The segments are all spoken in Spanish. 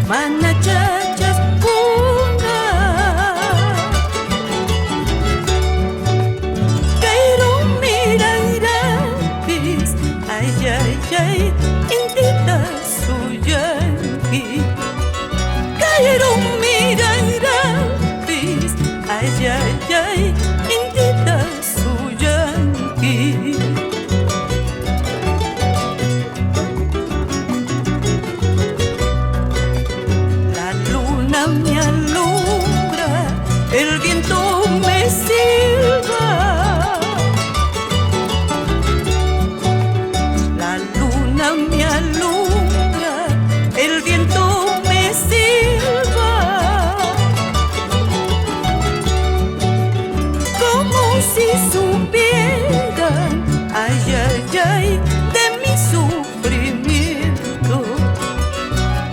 manachachas una. Pero mira irapis, ay ay ay, indita suyanki. Pero mira irapis, ay ay ay, indita suyanki. Me alumbra, el viento me silba. La luna me alumbra, el viento me silba. Como si supieran, ay, ay, ay, de mi sufrimiento.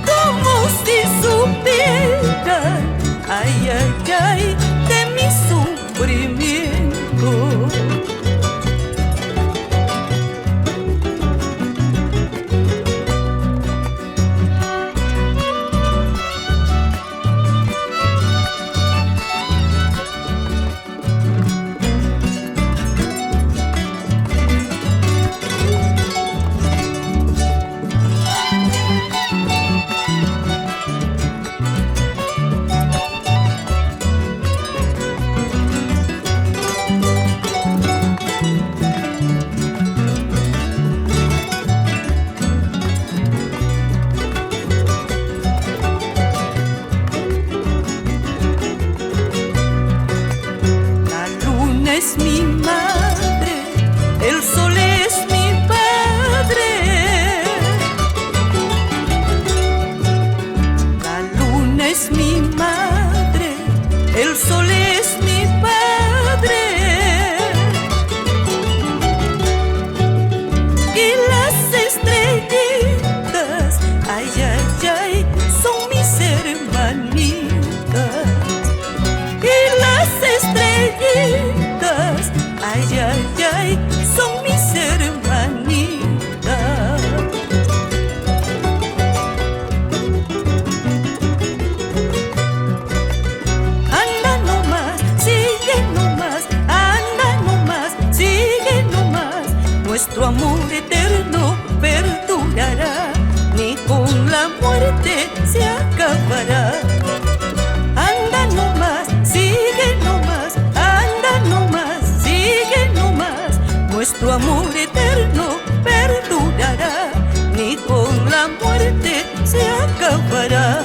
Como si supieran, ay, ay, ay, de mi sufrimiento. Es mi madre, el sol es mi padre. La luna es mi madre, el sol es mi padre. Y las estrellitas, ay, ay, ay, son mis hermanitas. Y las estrellitas, ay, ay, ay, son mis hermanitas. Anda nomás, sigue nomás, anda nomás, sigue nomás. Nuestro amor eterno perdurará, ni con la muerte se acabará. Anda nomás, sigue nomás, anda nomás, sigue nomás. Nuestro amor eterno perdurará, ni con la muerte se acabará.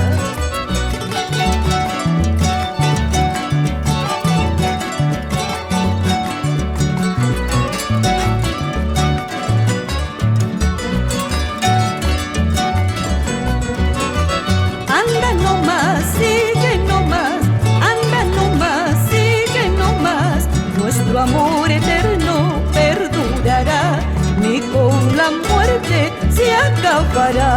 Anda nomás, sigue nomás, anda nomás, sigue nomás. Nuestro amor eterno perdurará, ni con la muerte se acabará.